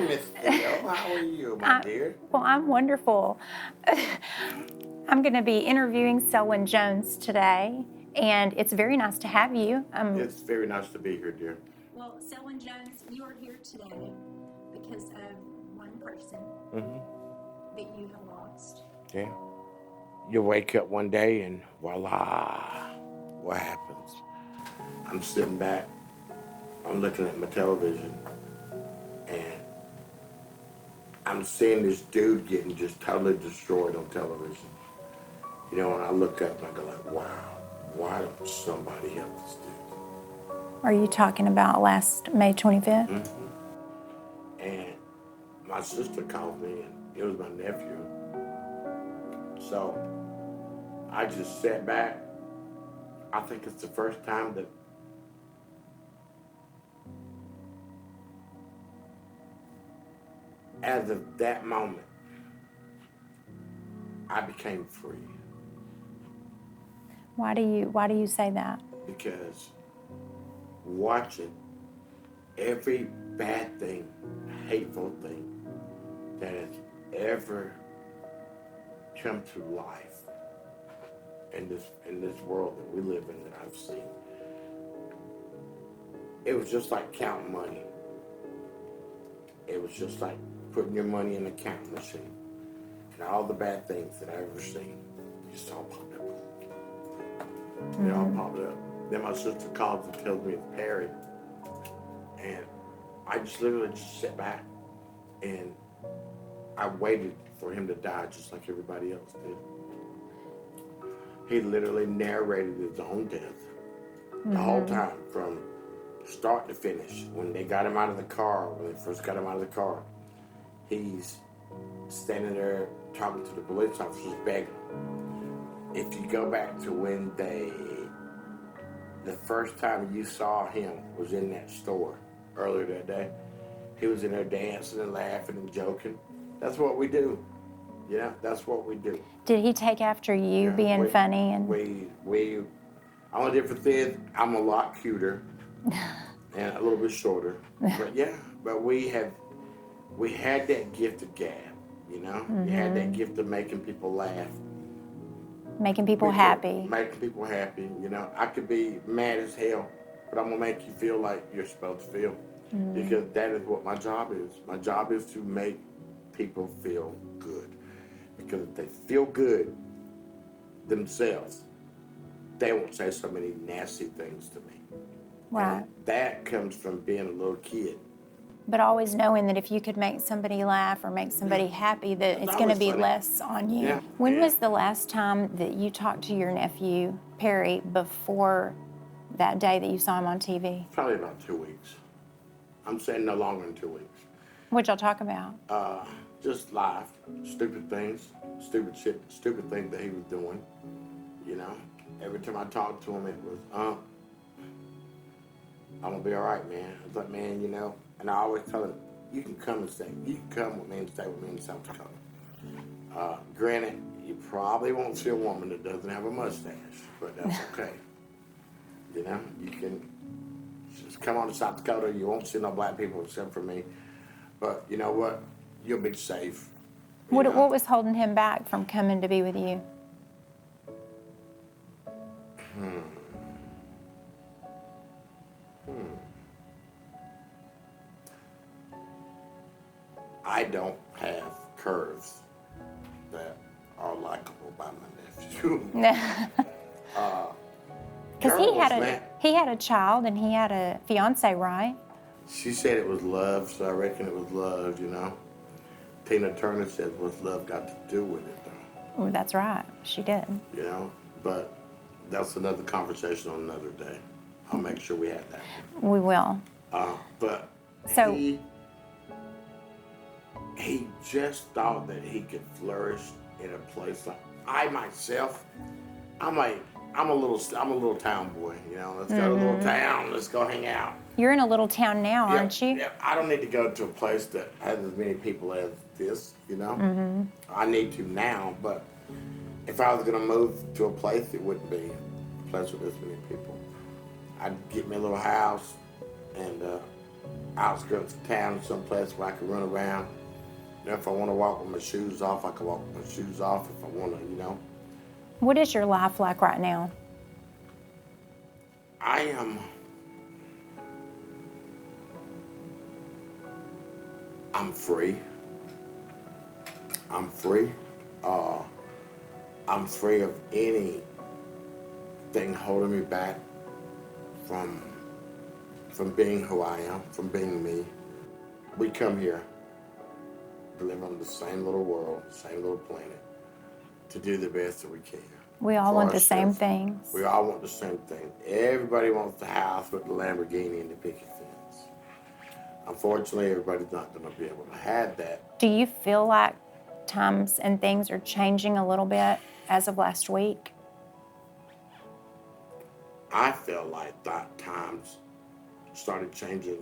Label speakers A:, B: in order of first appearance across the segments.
A: Miss Theo. How are you, my dear?
B: Well, I'm wonderful. I'm going to be interviewing Selwyn Jones today, and it's very nice to have you.
A: It's very nice to be here, dear.
B: Well, Selwyn Jones, you are here today because of one person that you have lost.
A: Yeah. You wake up one day and voila, what happens? I'm sitting back, I'm looking at my television, and I'm seeing this dude getting just totally destroyed on television. You know, and I look up and I go like, wow, why don't somebody help this dude?
B: Are you talking about last May 25th?
A: And my sister called me, and it was my nephew. So I just sat back. I think it's the first time that as of that moment, I became free.
B: Why do you say that?
A: Because watching every bad thing, hateful thing that has ever come to life in this world that we live in that I've seen, it was just like counting money. It was just like putting your money in a counting machine. And all the bad things that I've ever seen, just all popped up. They all popped up. Then my sister calls and tells me it's Perry. And I just literally just sat back and I waited for him to die just like everybody else did. He literally narrated his own death the whole time from start to finish. When they got him out of the car, when they first got him out of the car, he's standing there talking to the police officers, begging. If you go back to when the first time you saw him was in that store earlier that day, he was in there dancing and laughing and joking. That's what we do. Yeah, that's what we do.
B: Did he take after you being funny? And
A: only difference is I'm a lot cuter and a little bit shorter. But yeah, but we had that gift of gab, you know? We had that gift of making people laugh.
B: Making people happy.
A: Making people happy, you know. I could be mad as hell, but I'm gonna make you feel like you're supposed to feel. Because that is what my job is. My job is to make people feel good. Because if they feel good themselves, they won't say so many nasty things to me.
B: Right.
A: And that comes from being a little kid.
B: But always knowing that if you could make somebody laugh or make somebody happy, that it's going to be
A: funny.
B: less on you.
A: Yeah.
B: When was the last time that you talked to your nephew, Perry, before that day that you saw him on TV?
A: Probably about 2 weeks. I'm saying no longer than 2 weeks.
B: What'd y'all talk about?
A: Just life, stupid things, stupid shit, stupid things that he was doing. You know, every time I talked to him, it was, I'm gonna be all right, man. I was like, man, you know, and I always tell him, you can come and stay. You can come with me and stay with me in South Dakota. Granted, you probably won't see a woman that doesn't have a mustache, but that's okay. You know, you can just come on to South Dakota. You won't see no black people except for me. But you know what? You'll be safe.
B: What was holding him back from coming to be with you?
A: I don't have curves that are likable by my nephew.
B: Because he had a child and he had a fiance, right?
A: She said it was love, so I reckon it was love, you know. Tina Turner said, what's love got to do with it, though?
B: Oh, that's right. She did.
A: You know, but that's another conversation on another day. I'll make sure we have that.
B: We will.
A: But
B: So
A: he just thought that he could flourish in a place like I myself. I'm a little town boy, you know. Let's go to a little town. Let's go hang out.
B: You're in a little town now, aren't you?
A: Yeah, I don't need to go to a place that has as many people as this, you know. I need to now, but if I was going to move to a place, it wouldn't be a place with this many people. I'd get me a little house and outskirts of town, someplace where I can run around. If I want to walk with my shoes off, I can walk with my shoes off if I want to.
B: What is your life like right now?
A: I'm free. I'm free. Uh, I'm free of anything holding me back from being who I am, from being me. We come here to live on the same little world, same little planet, to do the best that we can.
B: We all
A: for
B: want the same
A: ourselves.
B: things.
A: We all want the same thing. Everybody wants the house with the Lamborghini and the picket fence. Unfortunately, everybody's not going to be able to have that.
B: Do you feel like times and things are changing a little bit as of last week?
A: I feel like that times started changing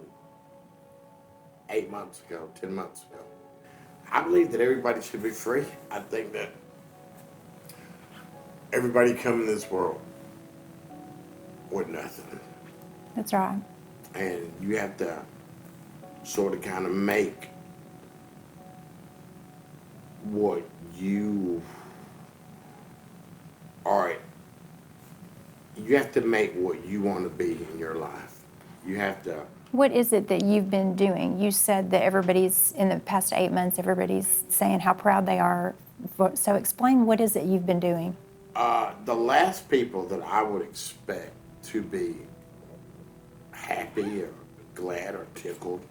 A: 8 months ago, 10 months ago. I believe that everybody should be free. I think that everybody come in this world with nothing.
B: That's right.
A: And you have to sort of kind of make what you are. You have to make what you want to be in your life. You have to.
B: What is it that you've been doing? You said that everybody's, in the past 8 months, everybody's saying how proud they are. So explain, what is it you've been doing?
A: The last people that I would expect to be happy or glad or tickled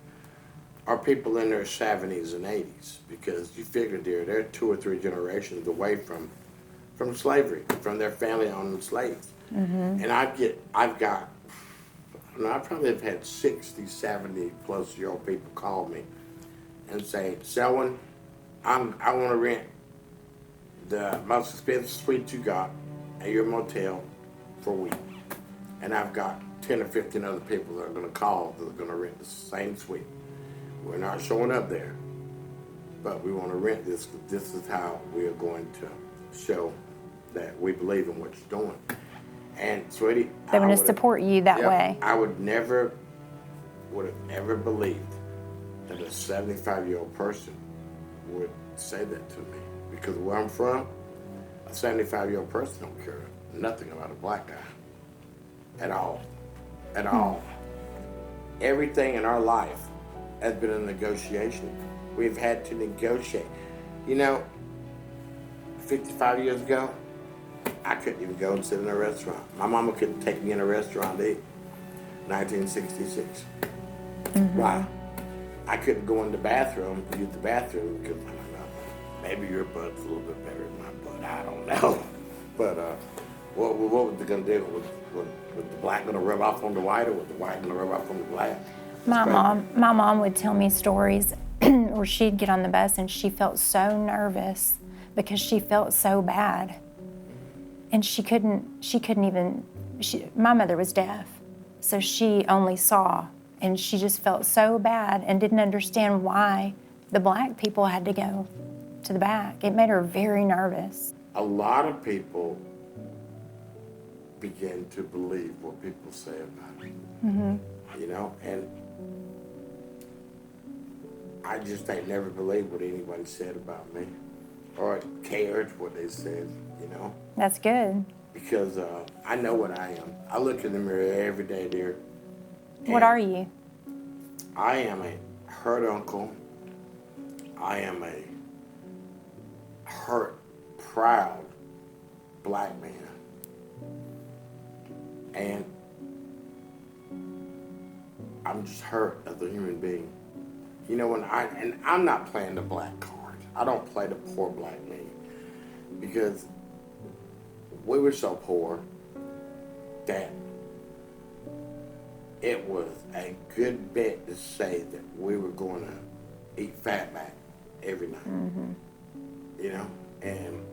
A: are people in their 70s and 80s, because you figure they're 2 or 3 generations away from slavery, from their family-owned slaves. Mm-hmm. And I've I probably have had 60, 70 plus year old people call me and say, Selwyn, I want to rent the most expensive suite you got at your motel for a week. And I've got 10 or 15 other people that are going to call that are going to rent the same suite. We're not showing up there, but we want to rent this. This is how we are going to show that we believe in what you're doing. And sweetie,
B: They want to support you that way.
A: I would have ever believed that a 75-year-old person would say that to me. Because where I'm from, a 75-year-old person don't care nothing about a black guy. At all. At all. Everything in our life has been a negotiation. We've had to negotiate. 55 years ago, I couldn't even go and sit in a restaurant. My mama couldn't take me in a restaurant to eat. 1966. Mm-hmm. Why? I couldn't go in the bathroom, use the bathroom, because I don't know, maybe your butt's a little bit better than my butt. I don't know. But what was they going to do? Was the black going to rub off on the white, or was the white going to rub off on the black?
B: My mom would tell me stories where she'd get on the bus and she felt so nervous because she felt so bad. And she couldn't even, my mother was deaf, so she only saw, and she just felt so bad and didn't understand why the black people had to go to the back. It made her very nervous.
A: A lot of people begin to believe what people say about it. Mm-hmm. And I just ain't never believed what anybody said about me, or cared what they said,
B: That's good.
A: Because I know what I am. I look in the mirror every day, dear.
B: What are you?
A: I am a hurt uncle. I am a hurt, proud black man. And I'm just hurt as a human being. And I'm not playing the black card. I don't play the poor black man. Because we were so poor that it was a good bet to say that we were going to eat fatback every night. Mm-hmm. And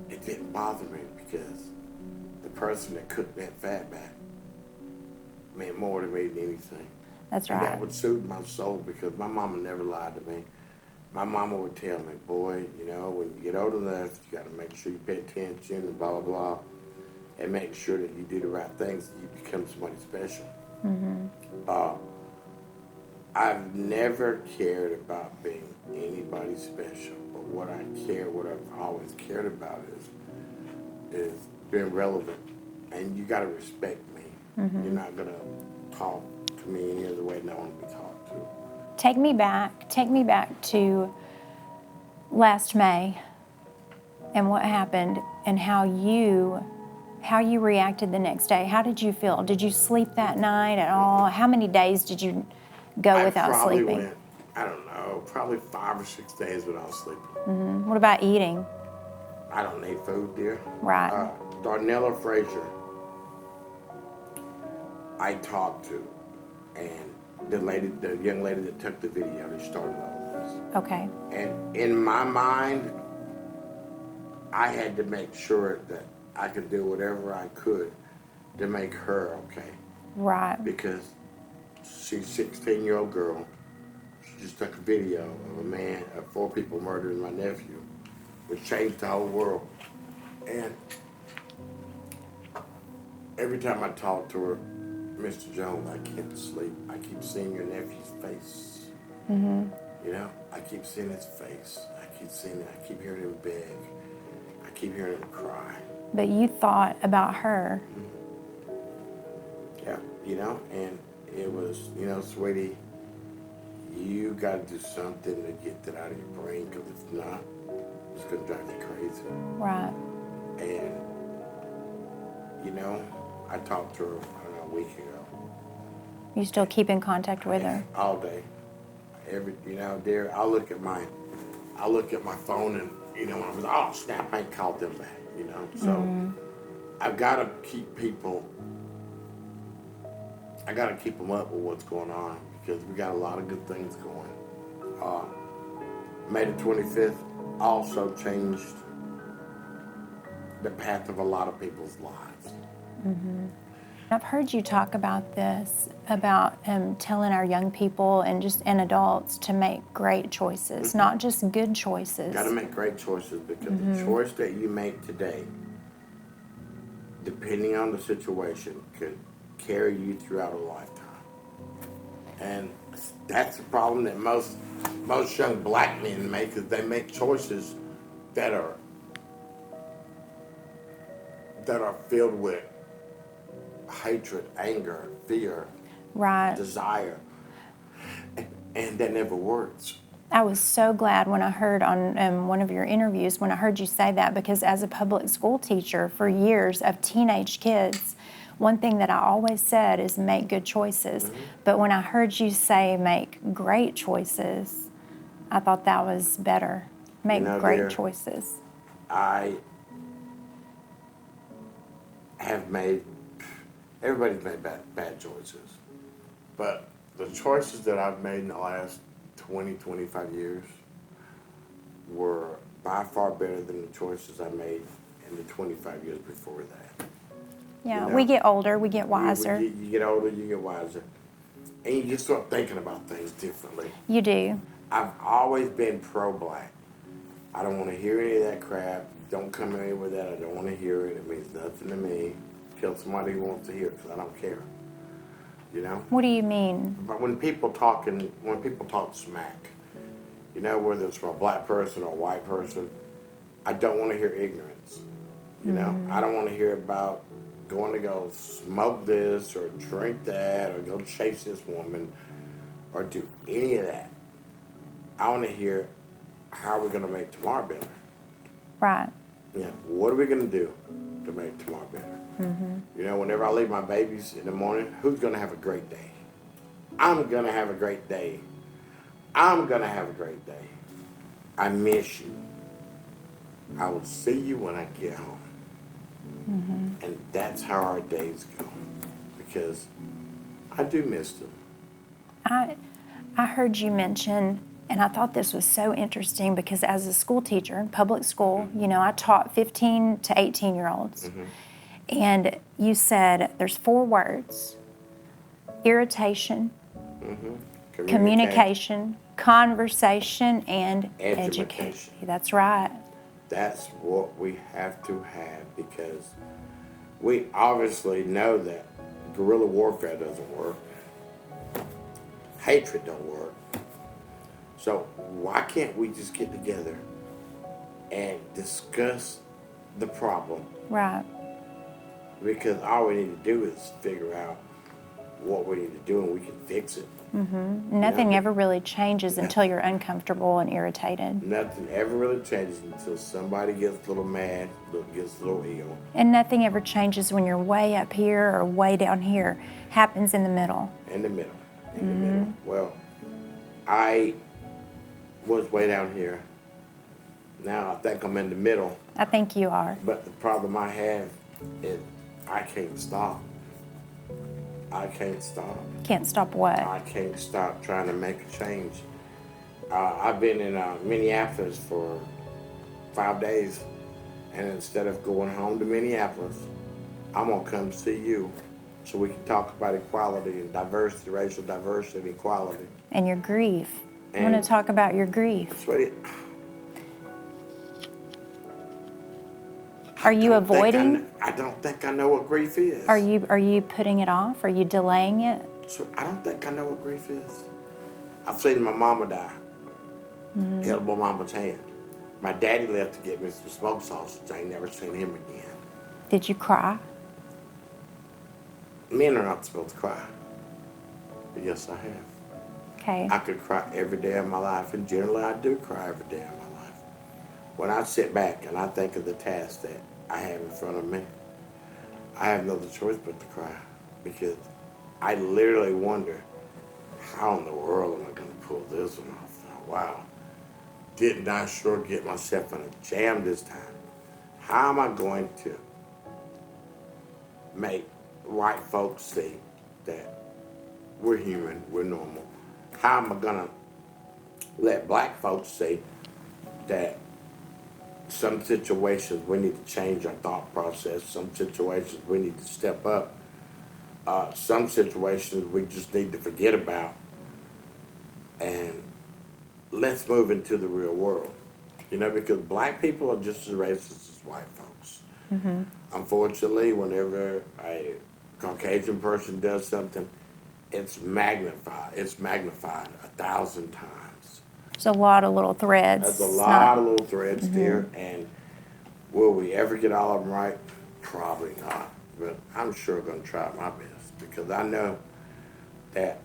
A: it didn't bother me because the person that cooked that fatback meant more to me than anything.
B: That's
A: and
B: right.
A: That would soothe my soul, because my mama never lied to me. My mama would tell me, boy, when you get old enough, you got to make sure you pay attention and blah, blah, blah, and make sure that you do the right things and you become somebody special. Mm-hmm. I've never cared about being anybody special, but what I've always cared about is being relevant, and you got to respect me. You're not gonna talk to me any other way than I want to be talked to.
B: Take me back to last May and what happened and how you reacted the next day. How did you feel? Did you sleep that night at all? How many days did you go without
A: I
B: sleeping?
A: went, I don't know, probably 5 or 6 days without sleeping.
B: What about eating?
A: I don't need food, dear.
B: Right.
A: Darnella Frazier, I talked to, and the young lady that took the video, that started all this.
B: Okay.
A: And in my mind, I had to make sure that I could do whatever I could to make her okay.
B: Right.
A: Because she's a 16-year-old girl. She just took a video of 4 people murdering my nephew, which changed the whole world. And every time I talk to her, Mr. Jones, I can't sleep. I keep seeing your nephew's face. You know, I keep seeing his face. I keep hearing him beg. I keep hearing him cry.
B: But you thought about her.
A: Yeah, you know, and it was, sweetie, you got to do something to get that out of your brain, because if not, it's going to drive you crazy.
B: Right.
A: And, I talked to her, I don't know, a week ago.
B: You still keep in contact with her?
A: All day. Dear, I look at my phone and, when I was, oh, snap, I ain't called them back, So I've got to keep them up with what's going on, because we got a lot of good things going. May the 25th also changed the path of a lot of people's lives.
B: I've heard you talk about this, about telling our young people and adults to make great choices, not just good choices.
A: Got to make great choices, because the choice that you make today, depending on the situation, could carry you throughout a lifetime. And that's the problem that most young black men make, is they make choices that are filled with hatred, anger, fear,
B: Right.
A: desire, and that never works.
B: I was so glad when I heard on one of your interviews, when I heard you say that, because as a public school teacher for years of teenage kids, one thing that I always said is make good choices. But when I heard you say make great choices, I thought that was better. Make great
A: dear,
B: choices.
A: Everybody's made bad choices. But the choices that I've made in the last 20, 25 years were by far better than the choices I made in the 25 years before that.
B: Yeah, we get older, we get wiser.
A: You get older, you get wiser. And you just start thinking about things differently.
B: You do.
A: I've always been pro-black. I don't want to hear any of that crap. Don't come in here with that. I don't want to hear it. It means nothing to me. Tell somebody who wants to hear it, because I don't care.
B: What do you mean?
A: But when people talk smack, whether it's from a black person or a white person, I don't want to hear ignorance. I don't want to hear about going to go smoke this or drink that or go chase this woman or do any of that. I want to hear, how are we going to make tomorrow better?
B: Right.
A: What are we going to do to make tomorrow better? Whenever I leave my babies in the morning, who's going to have a great day? I'm going to have a great day. I'm going to have a great day. I miss you. I will see you when I get home. And that's how our days go, because I do miss them.
B: I heard you mention, and I thought this was so interesting, because as a school teacher in public school, I taught 15 to 18-year-olds. And you said there's 4 words: irritation, communication, conversation, and education. That's right.
A: That's what we have to have, because we obviously know that guerrilla warfare doesn't work. hatred don't work. So why can't we just get together and discuss the problem?
B: Right.
A: Because all we need to do is figure out what we need to do and we can fix it.
B: Nothing
A: Yeah.
B: ever really changes until you're uncomfortable and irritated.
A: Nothing ever really changes until somebody gets a little mad, gets a little ill.
B: And nothing ever changes when you're way up here or way down here. Happens in the middle.
A: In the middle. In the middle. Well, I was way down here. Now I think I'm in the middle.
B: I think you are.
A: But the problem I have is I can't stop. I can't stop.
B: Can't stop what?
A: I can't stop trying to make a change. I've been in Minneapolis for 5 days, and instead of going home to Minneapolis, I'm gonna come see you so we can talk about equality and diversity, racial diversity and equality.
B: And your grief. I want to talk about your grief.
A: Sweetie,
B: Are you avoiding?
A: I don't think I know what grief is.
B: Are you putting it off? Are you delaying it?
A: So I don't think I know what grief is. I've seen my mama die. Held my mama's hand. My daddy left to get me some smoked sausage. I ain't never seen him again.
B: Did you cry?
A: Men are not supposed to cry. But yes, I have.
B: Okay.
A: I could cry every day of my life, and generally I do cry every day of my life. When I sit back and I think of the task that I have in front of me, I have no other choice but to cry, because I literally wonder, how in the world am I going to pull this one off? Wow. Didn't I sure get myself in a jam this time? How am I going to make white folks see that we're human, we're normal? How am I going to let black folks see that some situations we need to change our thought process, some situations we need to step up, some situations we just need to forget about, and let's move into the real world. You know, because black people are just as racist as white folks. Unfortunately, whenever a Caucasian person does something, it's magnified. It's magnified 1,000 times.
B: There's a lot of little threads.
A: There's a lot of little threads there, and will we ever get all of them right? Probably not. But I'm sure going to try my best, because I know that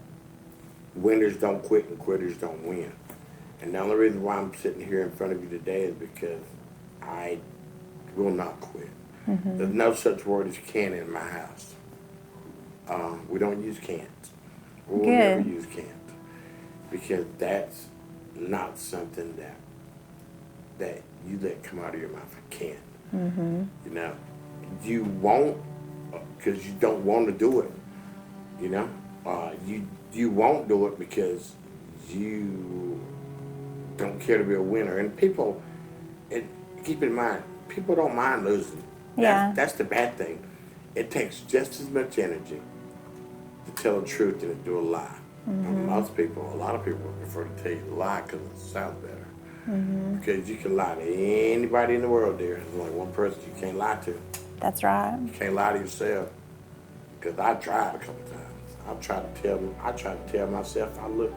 A: winners don't quit and quitters don't win. And the only reason why I'm sitting here in front of you today is because I will not quit. There's no such word as can in my house. We don't use can't. We'll never use can't, because that's not something that you let come out of your mouth. I can't. You know, you won't, because you don't want to do it. You know, you won't do it because you don't care to be a winner. And people, keep in mind, people don't mind losing.
B: Yeah.
A: That's the bad thing. It takes just as much energy to tell the truth than to do a lie. And a lot of people prefer to tell you the lie because it sounds better. Because you can lie to anybody in the world there. There's only one person you can't lie to.
B: That's right.
A: You can't lie to yourself. Because I tried a couple times. I tried to tell myself I look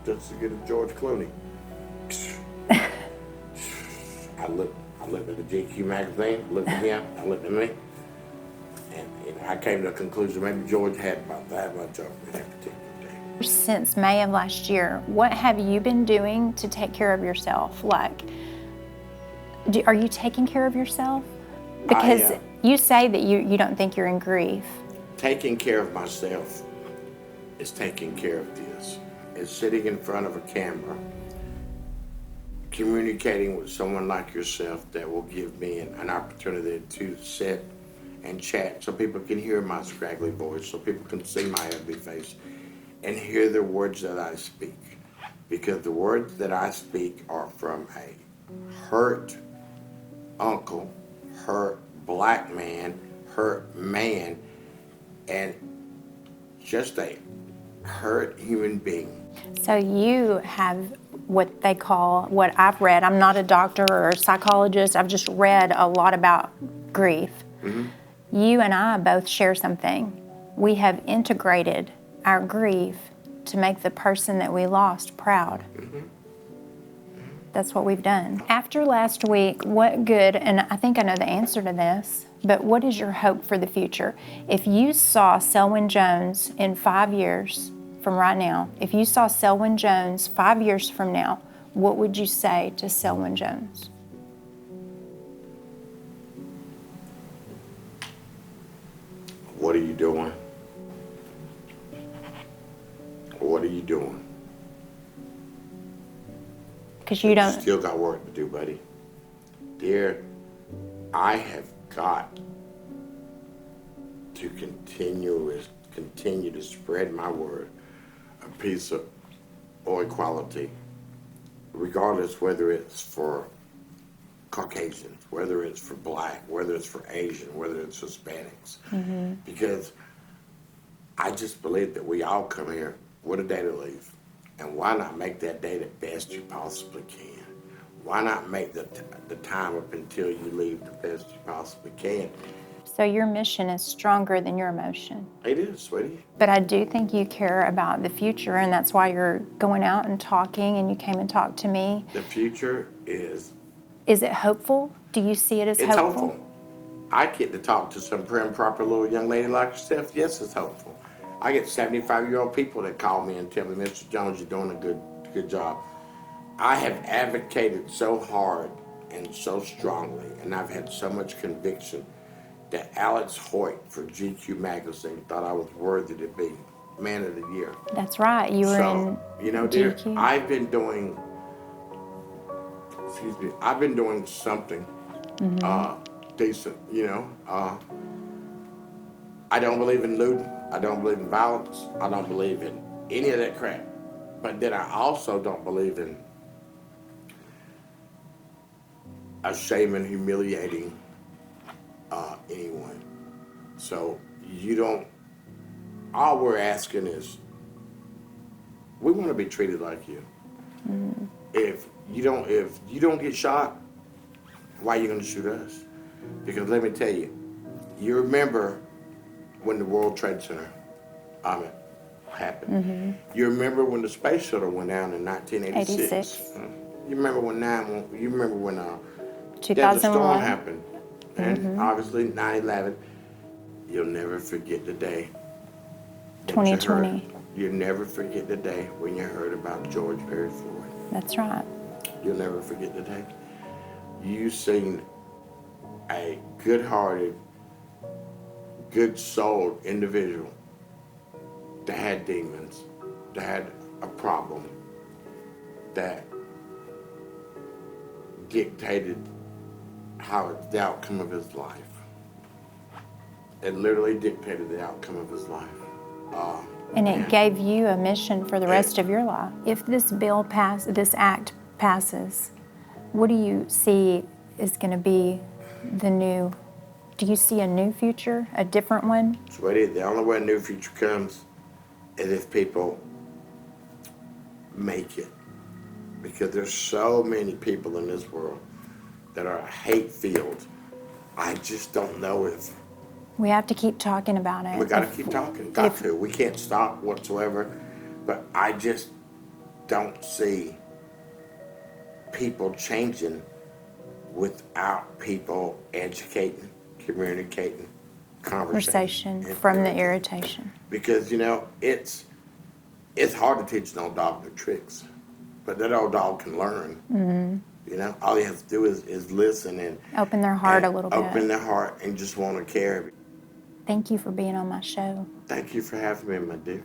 A: just as good as George Clooney. I looked at the GQ magazine, looked at him, I looked at me, and I came to the conclusion maybe George had about that much of me that particular day.
B: Since May of last year, what have you been doing to take care of yourself? Like, are you taking care of yourself? Because you say that you don't think you're in grief.
A: Taking care of myself is taking care of this. It's sitting in front of a camera, communicating with someone like yourself that will give me an opportunity to sit and chat so people can hear my scraggly voice, so people can see my ugly face and hear the words that I speak. Because the words that I speak are from a hurt uncle, hurt black man, hurt man, and just a hurt human being.
B: So you have what they call, what I've read, I'm not a doctor or a psychologist, I've just read a lot about grief. You and I both share something. We have integrated our grief to make the person that we lost proud. That's what we've done. After last week, what good, and I think I know the answer to this, but what is your hope for the future? If you saw Selwyn Jones in 5 years from right now, if you saw Selwyn Jones 5 years from now, what would you say to Selwyn Jones?
A: What are you doing? What are you doing?
B: Because you don't.
A: Still got work to do, buddy. Dear, I have got to continue to spread my word, a piece of or equality, regardless whether it's for Caucasians, whether it's for Black, whether it's for Asian, whether it's Hispanics. Because I just believe that we all come here with a day to leave. And why not make that day the best you possibly can? Why not make the time up until you leave the best you possibly can?
B: So your mission is stronger than your emotion.
A: It is, sweetie.
B: But I do think you care about the future, and that's why you're going out and talking, and you came and talked to me.
A: The future is...
B: Is it hopeful? Do you see it as
A: It's
B: hopeful?
A: hopeful. I get to talk to some prim and proper little young lady like yourself. Yes, it's hopeful. I get 75-year-old people that call me and tell me, Mr. Jones, you're doing a good job. I have advocated so hard and so strongly, and I've had so much conviction that Alex Hoyt for GQ magazine thought I was worthy to be Man of the Year.
B: That's right. You were in
A: you know, dear,
B: GQ.
A: I've been doing something decent, you know. I don't believe in looting. I don't believe in violence. I don't believe in any of that crap. But then I also don't believe in shaming, humiliating anyone. So you don't, all we're asking is, we want to be treated like you. If you don't get shot, why are you going to shoot us? Because let me tell you, you remember when the World Trade Center happened. You remember when the space shuttle went down in 1986.
B: 86.
A: You remember when Desert
B: 2001.
A: Storm happened, and obviously 9/11. You'll never forget the day. that you
B: 2020.
A: heard- You'll never forget the day when you heard about George Perry Floyd.
B: That's right.
A: You'll never forget the day. You seen a good-hearted, good-souled individual that had demons, that had a problem, that dictated the outcome of his life. It literally dictated the outcome of his life.
B: And it gave you a mission for the rest of your life. If this this act passes, what do you see is going to be do you see a new future, a different one?
A: Sweetie, the only way a new future comes is if people make it. Because there's so many people in this world that are hate-filled. I just don't know if...
B: We have to keep talking about it.
A: We got to keep talking. Got to. We can't stop whatsoever. But I just don't see people changing without people educating, communicating,
B: Conversation
A: and
B: from the
A: everything.
B: irritation.
A: Because, you know, it's hard to teach an old dog new tricks. But that old dog can learn. You know, all you have to do is listen and...
B: Open their heart
A: and
B: a little bit.
A: Open their heart and just want to care.
B: Thank you for being on my show.
A: Thank you for having me, my dear.